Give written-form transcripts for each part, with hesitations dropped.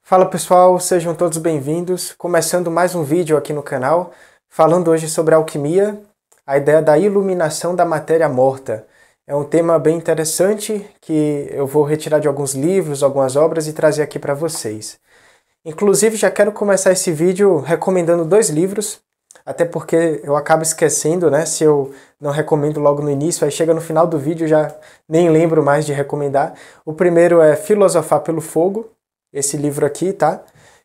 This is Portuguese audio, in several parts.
Fala pessoal, sejam todos bem-vindos. Começando mais um vídeo aqui no canal, falando hoje sobre alquimia, a ideia da iluminação da matéria morta. É um tema bem interessante que eu vou retirar de alguns livros, algumas obras e trazer aqui para vocês. Inclusive já quero começar esse vídeo recomendando dois livros, até porque eu acabo esquecendo, né? Se eu não recomendo logo no início, aí chega no final do vídeo já nem lembro mais de recomendar. O primeiro é Filosofar pelo Fogo, esse livro aqui, tá?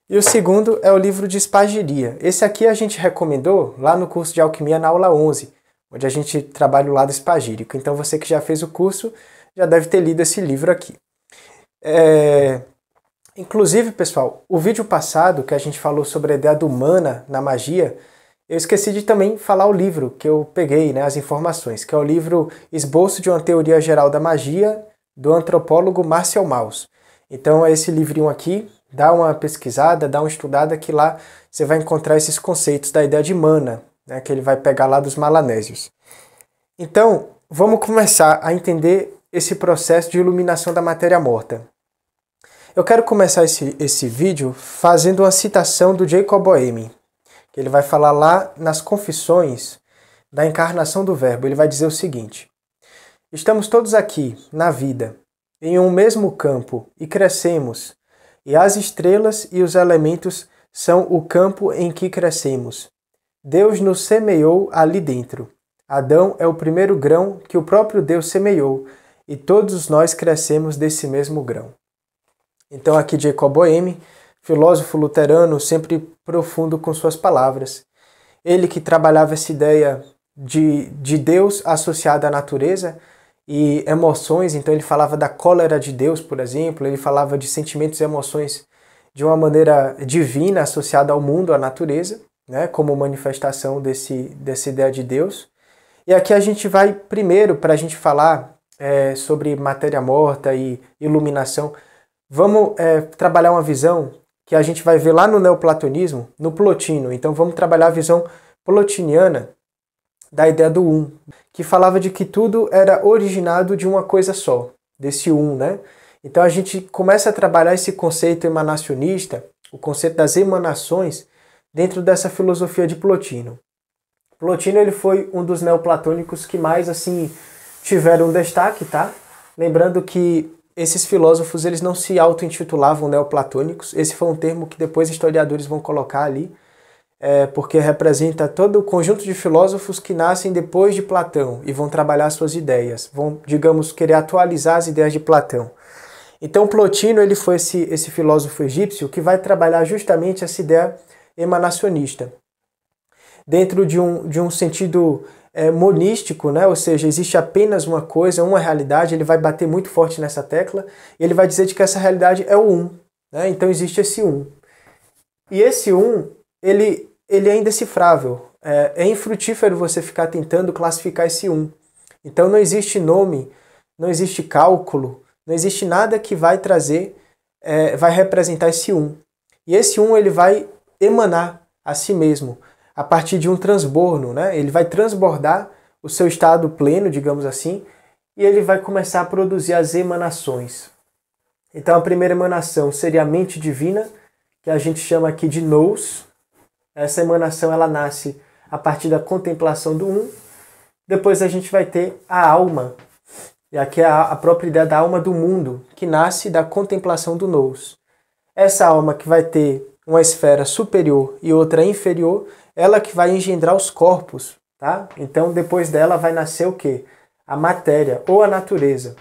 E o segundo é o livro de Espagiria. Esse aqui a gente recomendou lá no curso de alquimia na aula 11, onde a gente trabalha o lado espagírico. Então você que já fez o curso já deve ter lido esse livro aqui. Inclusive, pessoal, o vídeo passado que a gente falou sobre a ideia do mana na magia, eu esqueci de também falar o livro que eu peguei, né, as informações, que é o livro Esboço de uma Teoria Geral da Magia, do antropólogo Marcel Mauss. Então é esse livrinho aqui, dá uma pesquisada, dá uma estudada que lá você vai encontrar esses conceitos da ideia de mana, né, que ele vai pegar lá dos malanésios. Então, vamos começar a entender esse processo de iluminação da matéria morta. Eu quero começar esse vídeo fazendo uma citação do Jacob Boehme, que ele vai falar lá nas Confissões da Encarnação do Verbo. Ele vai dizer o seguinte: estamos todos aqui, na vida, em um mesmo campo, e crescemos, e as estrelas e os elementos são o campo em que crescemos. Deus nos semeou ali dentro. Adão é o primeiro grão que o próprio Deus semeou, e todos nós crescemos desse mesmo grão. Então aqui Jacob Boehme, filósofo luterano, sempre profundo com suas palavras. Ele que trabalhava essa ideia de Deus associada à natureza e emoções, então ele falava da cólera de Deus, por exemplo, ele falava de sentimentos e emoções de uma divina associada ao mundo, à natureza, né, como manifestação dessa ideia de Deus. E aqui a gente vai primeiro, para a gente falar sobre matéria morta e iluminação, vamos trabalhar uma visão que a gente vai ver lá no neoplatonismo, no Plotino. Então vamos trabalhar a visão plotiniana da ideia do um, que falava de que tudo era originado de uma coisa só, desse um, né? Então a gente começa a trabalhar esse conceito emanacionista, o conceito das emanações, dentro dessa filosofia de Plotino. Plotino ele foi um dos neoplatônicos que mais assim tiveram destaque, tá? Lembrando que esses filósofos eles não se auto-intitulavam neoplatônicos, esse foi um termo que depois historiadores vão colocar ali, porque representa todo o conjunto de filósofos que nascem depois de Platão e vão trabalhar suas ideias, vão, digamos, querer atualizar as ideias de Platão. Então Plotino ele foi esse filósofo egípcio que vai trabalhar justamente essa ideia emanacionista. Dentro de um sentido monístico, né? Ou seja, existe apenas uma coisa, uma realidade, ele vai bater muito forte nessa tecla, e ele vai dizer de que essa realidade é o um, né? Então existe esse um. E esse um, ele é indecifrável. É infrutífero você ficar tentando classificar esse um. Então não existe nome, não existe cálculo, não existe nada que vai trazer, vai representar esse um. E esse um ele vai emanar a si mesmo, a partir de um transborno, né? Ele vai transbordar o seu estado pleno, digamos assim, e ele vai começar a produzir as emanações. Então a primeira emanação seria a mente divina, que a gente chama aqui de nous. Essa emanação ela nasce a partir da contemplação do um. Depois a gente vai ter a alma, e aqui é a própria ideia da alma do mundo, que nasce da contemplação do nous. Essa alma que vai ter uma esfera superior e outra inferior, ela que vai engendrar os corpos, tá? Então depois dela vai nascer o quê? A matéria ou a natureza.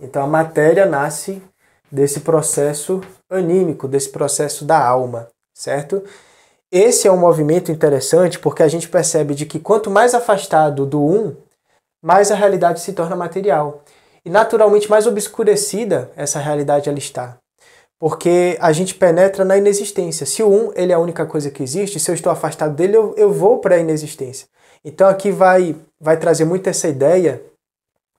Então a matéria nasce desse processo anímico, desse processo da alma, certo? Esse é um movimento interessante porque a gente percebe de que quanto mais afastado do um, mais a realidade se torna material. E naturalmente mais obscurecida essa realidade ela está. Porque a gente penetra na inexistência. Se o um ele é a única coisa que existe, se eu estou afastado dele, eu vou para a inexistência. Então aqui vai trazer muito essa ideia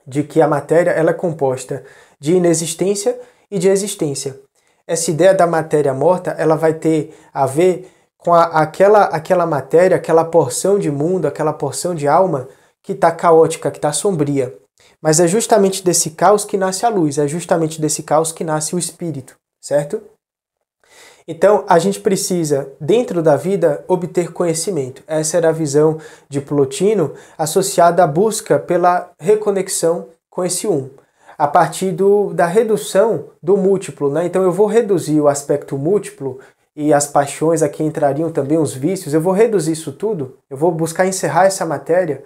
de que a matéria ela é composta de inexistência e de existência. Essa ideia da matéria morta ela vai ter a ver com aquela matéria, aquela porção de mundo, aquela porção de alma que está caótica, que está sombria. Mas é justamente desse caos que nasce a luz, é justamente desse caos que nasce o espírito, certo? Então, a gente precisa, dentro da vida, obter conhecimento. Essa era a visão de Plotino, associada à busca pela reconexão com esse um, a partir da redução do múltiplo, né? Então, eu vou reduzir o aspecto múltiplo e as paixões, aqui entrariam também os vícios, eu vou reduzir isso tudo, eu vou buscar encerrar essa matéria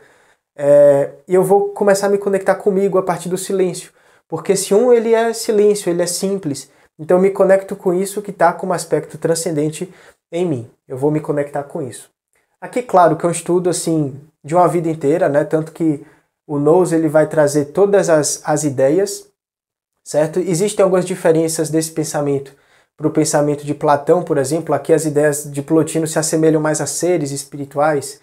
e eu vou começar a me conectar comigo a partir do silêncio. Porque esse um, ele é silêncio, ele é simples. Então eu me conecto com isso que está como aspecto transcendente em mim. Eu vou me conectar com isso. Aqui, claro, que é um estudo assim, de uma vida inteira, né? Tanto que o Nous ele vai trazer todas as ideias, certo? Existem algumas diferenças desse pensamento para o pensamento de Platão, por exemplo. Aqui as ideias de Plotino se assemelham mais a seres espirituais,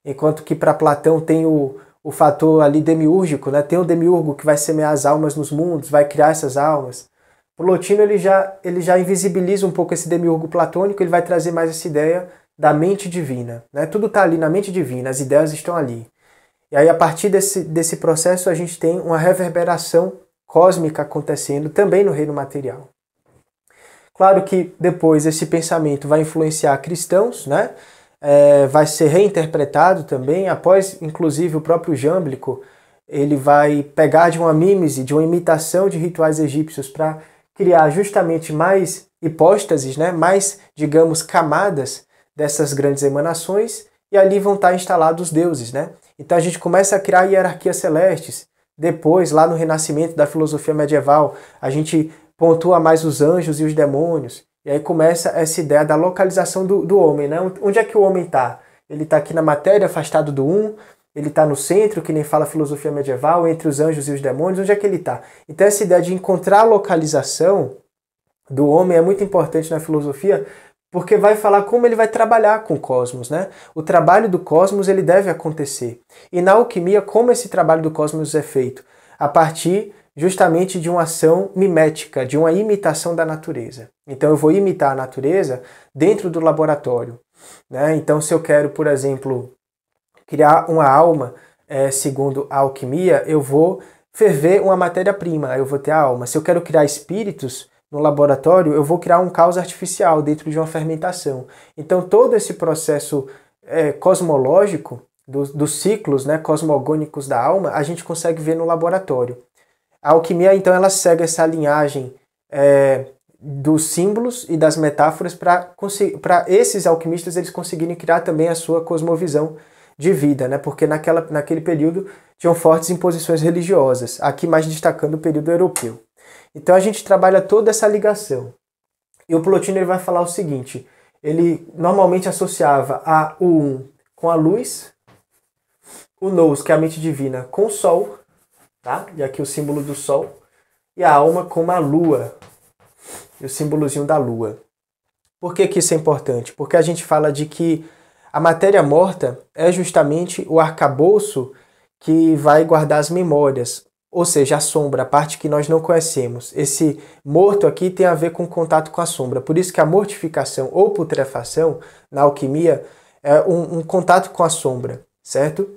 enquanto que para Platão tem o fator ali demiúrgico, né? Tem o demiurgo que vai semear as almas nos mundos, vai criar essas almas. Plotino ele já invisibiliza um pouco esse demiurgo platônico, ele vai trazer mais essa ideia da mente divina, né? Tudo está ali na mente divina, as ideias estão ali. E aí a partir desse processo a gente tem uma reverberação cósmica acontecendo também no reino material. Claro que depois esse pensamento vai influenciar cristãos, né? Vai ser reinterpretado também, após inclusive o próprio Jâmblico, ele vai pegar de uma mímese, de uma imitação de rituais egípcios para criar justamente mais hipóstases, né? Mais, digamos, camadas dessas grandes emanações, e ali vão estar instalados os deuses, né? Então a gente começa a criar hierarquias celestes. Depois, lá no renascimento da filosofia medieval, a gente pontua mais os anjos e os demônios. E aí começa essa ideia da localização do homem, né? Onde é que o homem está? Ele está aqui na matéria, afastado do um, ele está no centro, que nem fala a filosofia medieval, entre os anjos e os demônios, onde é que ele está? Então essa ideia de encontrar a localização do homem é muito importante na filosofia, porque vai falar como ele vai trabalhar com o cosmos, né? O trabalho do cosmos ele deve acontecer. E na alquimia, como esse trabalho do cosmos é feito? A partir justamente de uma ação mimética, de uma imitação da natureza. Então eu vou imitar a natureza dentro do laboratório, né? Então se eu quero, por exemplo, criar uma alma, segundo a alquimia, eu vou ferver uma matéria-prima, eu vou ter a alma. Se eu quero criar espíritos no laboratório, eu vou criar um caos artificial dentro de uma fermentação. Então todo esse processo cosmológico, dos ciclos, né, cosmogônicos da alma, a gente consegue ver no laboratório. A alquimia, então, ela segue essa linhagem dos símbolos e das metáforas para esses alquimistas eles conseguirem criar também a sua cosmovisão de vida, né? Porque naquele período tinham fortes imposições religiosas, aqui mais destacando o período europeu. Então a gente trabalha toda essa ligação. E o Plotino ele vai falar o seguinte, ele normalmente associava o um com a luz, o Nous, que é a mente divina, com o sol, tá? E aqui o símbolo do sol, e a alma como a lua, e o símbolozinho da lua. Por que isso é importante? Porque a gente fala de que a matéria morta é justamente o arcabouço que vai guardar as memórias, ou seja, a sombra, a parte que nós não conhecemos. Esse morto aqui tem a ver com contato com a sombra. Por isso que a mortificação ou putrefação, na alquimia, é um contato com a sombra, certo?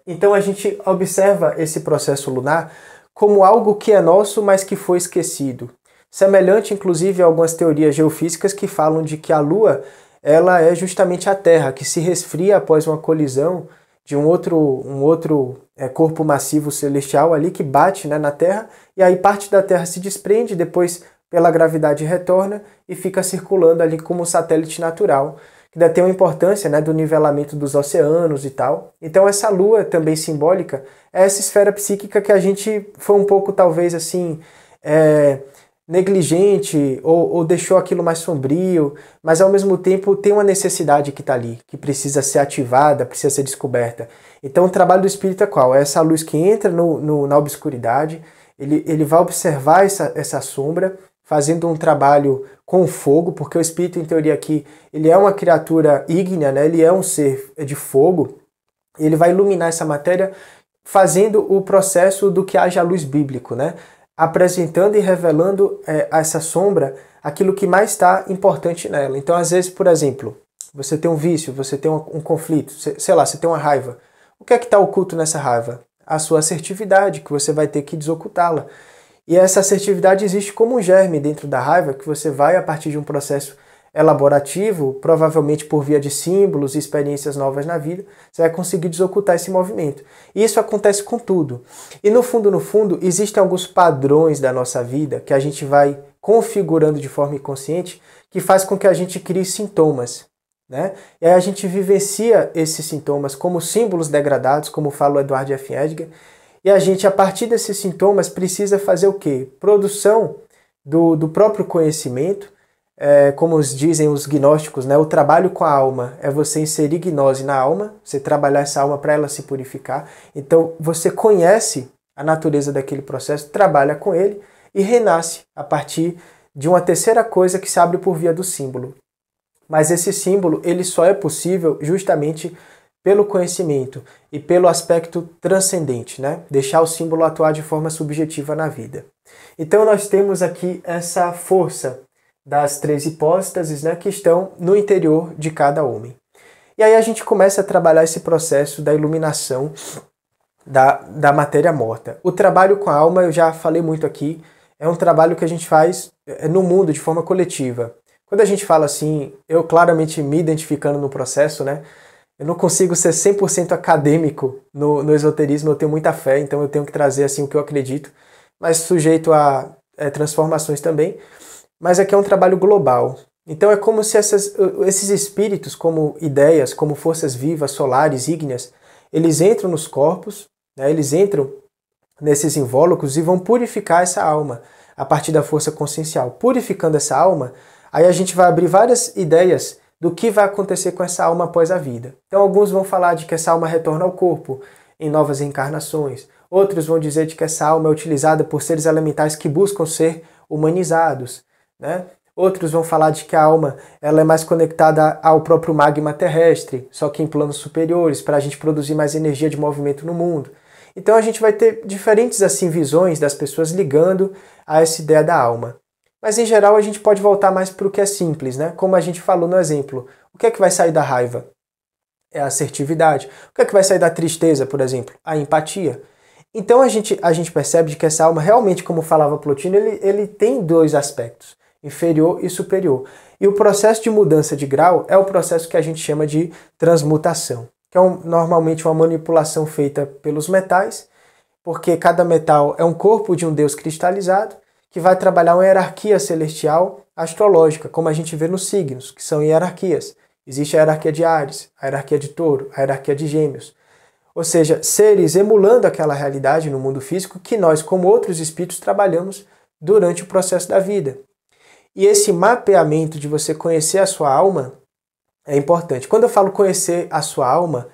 Então a gente observa esse processo lunar como algo que é nosso, mas que foi esquecido. Semelhante, inclusive, a algumas teorias geofísicas que falam de que a Lua ela é justamente a Terra, que se resfria após uma colisão de um outro corpo massivo celestial ali que bate, né, na Terra, e aí parte da Terra se desprende, depois pela gravidade retorna e fica circulando ali como um satélite natural, que ainda tem uma importância, né, do nivelamento dos oceanos e tal. Então essa Lua também simbólica é essa esfera psíquica que a gente foi um pouco talvez assim negligente ou deixou aquilo mais sombrio, mas ao mesmo tempo tem uma necessidade que está ali, que precisa ser ativada, precisa ser descoberta. Então o trabalho do espírito é qual? É essa luz que entra na obscuridade, ele vai observar essa sombra, fazendo um trabalho com o fogo, porque o espírito, em teoria aqui, ele é uma criatura ígnea, né? Ele é um ser de fogo, ele vai iluminar essa matéria fazendo o processo do que haja a luz bíblico, né? Apresentando e revelando a essa sombra aquilo que mais está importante nela. Então, às vezes, por exemplo, você tem um vício, você tem um conflito, sei lá, você tem uma raiva. O que é que está oculto nessa raiva? A sua assertividade, que você vai ter que desocultá-la. E essa assertividade existe como um germe dentro da raiva que você vai, a partir de um processo elaborativo, provavelmente por via de símbolos e experiências novas na vida, você vai conseguir desocultar esse movimento. E isso acontece com tudo. E no fundo, existem alguns padrões da nossa vida que a gente vai configurando de forma inconsciente que faz com que a gente crie sintomas, né? E aí a gente vivencia esses sintomas como símbolos degradados, como fala o Edward F. Edgar, e a gente, a partir desses sintomas, precisa fazer o quê? Produção do próprio conhecimento, como dizem os gnósticos, né? O trabalho com a alma é você inserir gnose na alma, você trabalhar essa alma para ela se purificar. Então você conhece a natureza daquele processo, trabalha com ele e renasce a partir de uma terceira coisa que se abre por via do símbolo. Mas esse símbolo ele só é possível justamente pelo conhecimento e pelo aspecto transcendente, né? Deixar o símbolo atuar de forma subjetiva na vida. Então nós temos aqui essa força das três hipóstases, né, que estão no interior de cada homem. E aí a gente começa a trabalhar esse processo da iluminação da matéria morta. O trabalho com a alma, eu já falei muito aqui, é um trabalho que a gente faz no mundo de forma coletiva. Quando a gente fala assim, eu claramente me identificando no processo, né, eu não consigo ser 100% acadêmico no esoterismo, eu tenho muita fé, então eu tenho que trazer assim o que eu acredito, mas sujeito a transformações também. Mas aqui é um trabalho global. Então é como se esses espíritos, como ideias, como forças vivas, solares, ígneas, eles entram nos corpos, né, eles entram nesses invólucros e vão purificar essa alma a partir da força consciencial. Purificando essa alma, aí a gente vai abrir várias ideias do que vai acontecer com essa alma após a vida. Então alguns vão falar de que essa alma retorna ao corpo em novas reencarnações. Outros vão dizer de que essa alma é utilizada por seres elementais que buscam ser humanizados, né? Outros vão falar de que a alma ela é mais conectada ao próprio magma terrestre, só que em planos superiores, para a gente produzir mais energia de movimento no mundo. Então a gente vai ter diferentes assim visões das pessoas ligando a essa ideia da alma. Mas em geral a gente pode voltar mais para o que é simples, né? Como a gente falou no exemplo. O que é que vai sair da raiva? É a assertividade. O que é que vai sair da tristeza, por exemplo? A empatia. Então a gente percebe que essa alma realmente, como falava Plotino, ele tem dois aspectos, inferior e superior. E o processo de mudança de grau é o processo que a gente chama de transmutação, que é normalmente uma manipulação feita pelos metais, porque cada metal é um corpo de um Deus cristalizado, que vai trabalhar uma hierarquia celestial astrológica, como a gente vê nos signos, que são hierarquias. Existe a hierarquia de Áries, a hierarquia de Touro, a hierarquia de Gêmeos. Ou seja, seres emulando aquela realidade no mundo físico que nós, como outros espíritos, trabalhamos durante o processo da vida. E esse mapeamento de você conhecer a sua alma é importante. Quando eu falo conhecer a sua alma,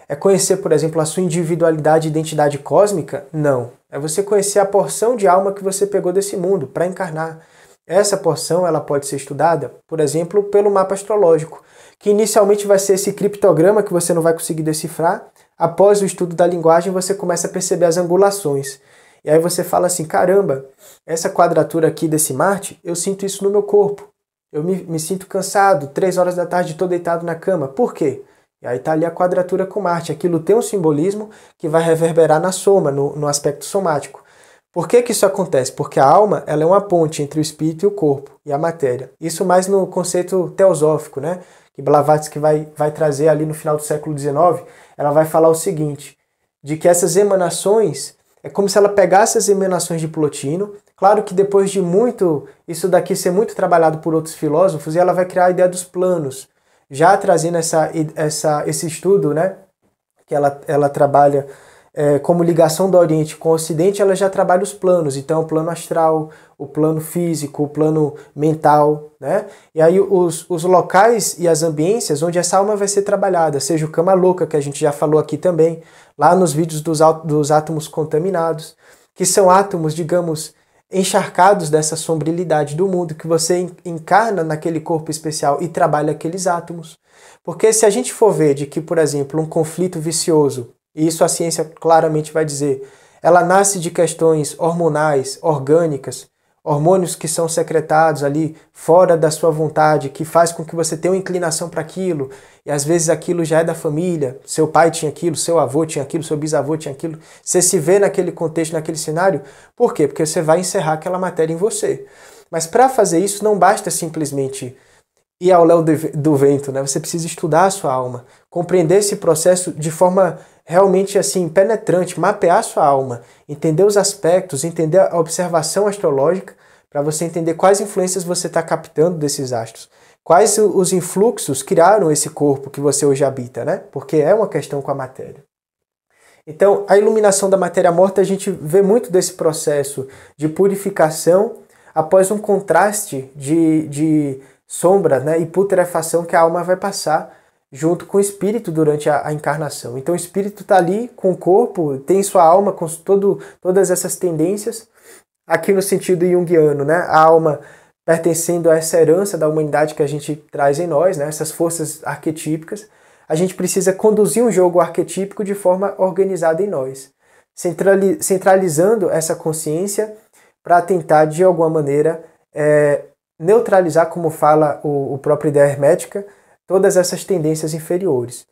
é conhecer, por exemplo, a sua individualidade e identidade cósmica? Não. É você conhecer a porção de alma que você pegou desse mundo para encarnar. Essa porção ela pode ser estudada, por exemplo, pelo mapa astrológico, que inicialmente vai ser esse criptograma que você não vai conseguir decifrar. Após o estudo da linguagem, você começa a perceber as angulações. E aí você fala assim, caramba, essa quadratura aqui desse Marte, eu sinto isso no meu corpo. Eu me sinto cansado, 3 horas da tarde estou deitado na cama. Por quê? E aí está ali a quadratura com Marte. Aquilo tem um simbolismo que vai reverberar na soma, no aspecto somático. Por que isso acontece? Porque a alma ela é uma ponte entre o espírito e o corpo, e a matéria. Isso mais no conceito teosófico, né? Que Blavatsky vai trazer ali no final do século XIX. Ela vai falar o seguinte, de que essas emanações, é como se ela pegasse as emanações de Plotino. Claro que depois de muito, isso daqui ser muito trabalhado por outros filósofos, e ela vai criar a ideia dos planos, já trazendo esse estudo, né, que ela trabalha como ligação do Oriente com o Ocidente, ela já trabalha os planos. Então o plano astral, o plano físico, o plano mental, né? E aí os locais e as ambiências onde essa alma vai ser trabalhada, seja o cama louca, que a gente já falou aqui também, lá nos vídeos dos átomos contaminados, que são átomos, digamos, encharcados dessa sombrilidade do mundo, que você encarna naquele corpo especial e trabalha aqueles átomos. Porque se a gente for ver de que, por exemplo, um conflito vicioso, e isso a ciência claramente vai dizer, ela nasce de questões hormonais, orgânicas, hormônios que são secretados ali fora da sua vontade, que faz com que você tenha uma inclinação para aquilo, e às vezes aquilo já é da família, seu pai tinha aquilo, seu avô tinha aquilo, seu bisavô tinha aquilo, você se vê naquele contexto, naquele cenário, por quê? Porque você vai encerrar aquela matéria em você. Mas para fazer isso não basta simplesmente ir ao léu do vento, né? Você precisa estudar a sua alma, compreender esse processo de forma realmente assim penetrante, mapear a sua alma, entender os aspectos, entender a observação astrológica, para você entender quais influências você está captando desses astros, quais os influxos criaram esse corpo que você hoje habita, né? Porque é uma questão com a matéria. Então, a iluminação da matéria morta, a gente vê muito desse processo de purificação após um contraste de sombra, né, e putrefação que a alma vai passar junto com o espírito durante a encarnação. Então o espírito está ali com o corpo, tem sua alma com todas essas tendências, aqui no sentido junguiano, né, a alma pertencendo a essa herança da humanidade que a gente traz em nós, né, essas forças arquetípicas. A gente precisa conduzir um jogo arquetípico de forma organizada em nós, centralizando essa consciência para tentar, de alguma maneira, neutralizar, como fala o próprio Ideia Hermética, todas essas tendências inferiores.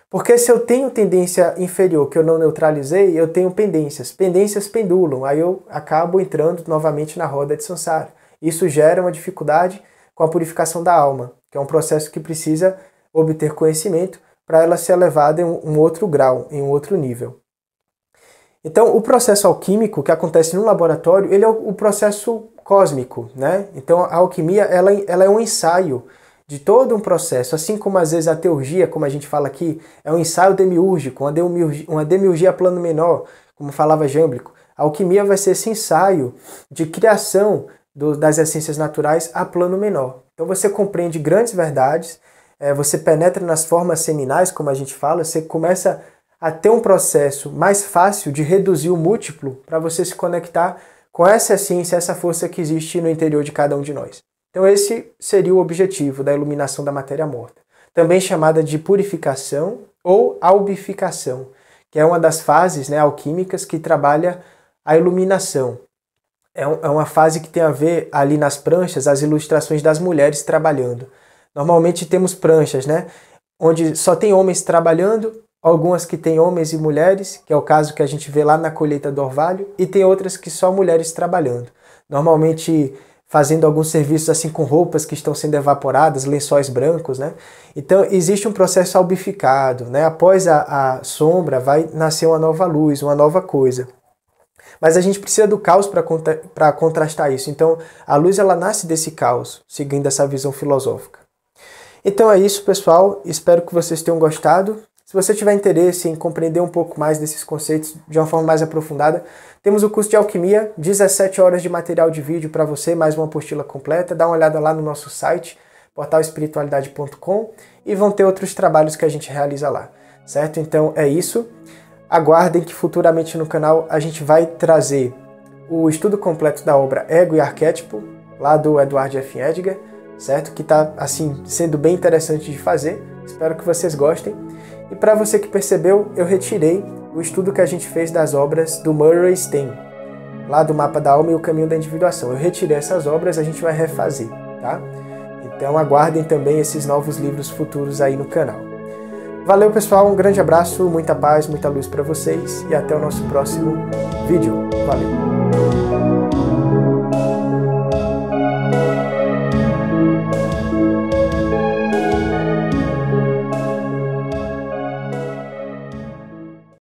Porque se eu tenho tendência inferior que eu não neutralizei, eu tenho pendências. Pendências pendulam, aí eu acabo entrando novamente na roda de samsara. Isso gera uma dificuldade com a purificação da alma, que é um processo que precisa obter conhecimento para ela ser elevada em um outro grau, em um outro nível. Então, o processo alquímico que acontece no laboratório, ele é o processo cósmico, né? Então, a alquimia, ela é um ensaio de todo um processo, assim como às vezes a teurgia, como a gente fala aqui, é um ensaio demiúrgico, uma demiurgia a plano menor, como falava Jâmblico. A alquimia vai ser esse ensaio de criação das essências naturais a plano menor. Então, você compreende grandes verdades, você penetra nas formas seminais, como a gente fala, você começa a ter um processo mais fácil de reduzir o múltiplo para você se conectar com essa essência, essa força que existe no interior de cada um de nós. Então esse seria o objetivo da iluminação da matéria morta, também chamada de purificação ou albificação, que é uma das fases, né, alquímicas que trabalha a iluminação. É uma fase que tem a ver ali nas pranchas, as ilustrações das mulheres trabalhando. Normalmente temos pranchas, né, onde só tem homens trabalhando, algumas que tem homens e mulheres, que é o caso que a gente vê lá na colheita do orvalho, e tem outras que só mulheres trabalhando. Normalmente fazendo alguns serviços assim com roupas que estão sendo evaporadas, lençóis brancos, né? Então existe um processo albificado, né? Após a sombra vai nascer uma nova luz, uma nova coisa. Mas a gente precisa do caos para contrastar isso. Então a luz ela nasce desse caos, seguindo essa visão filosófica. Então é isso, pessoal. Espero que vocês tenham gostado. Se você tiver interesse em compreender um pouco mais desses conceitos de uma forma mais aprofundada, temos o curso de alquimia, 17 horas de material de vídeo para você, mais uma apostila completa. Dá uma olhada lá no nosso site, portalespiritualidade.com, e vão ter outros trabalhos que a gente realiza lá, certo? Então é isso. Aguardem que futuramente no canal a gente vai trazer o estudo completo da obra Ego e Arquétipo, lá do Edward F. Edgar, certo? Que está assim, sendo bem interessante de fazer. Espero que vocês gostem. E para você que percebeu, eu retirei o estudo que a gente fez das obras do Murray Steen, lá do Mapa da Alma e o Caminho da Individuação. Eu retirei essas obras, a gente vai refazer, tá? Então aguardem também esses novos livros futuros aí no canal. Valeu, pessoal, um grande abraço, muita paz, muita luz para vocês e até o nosso próximo vídeo. Valeu!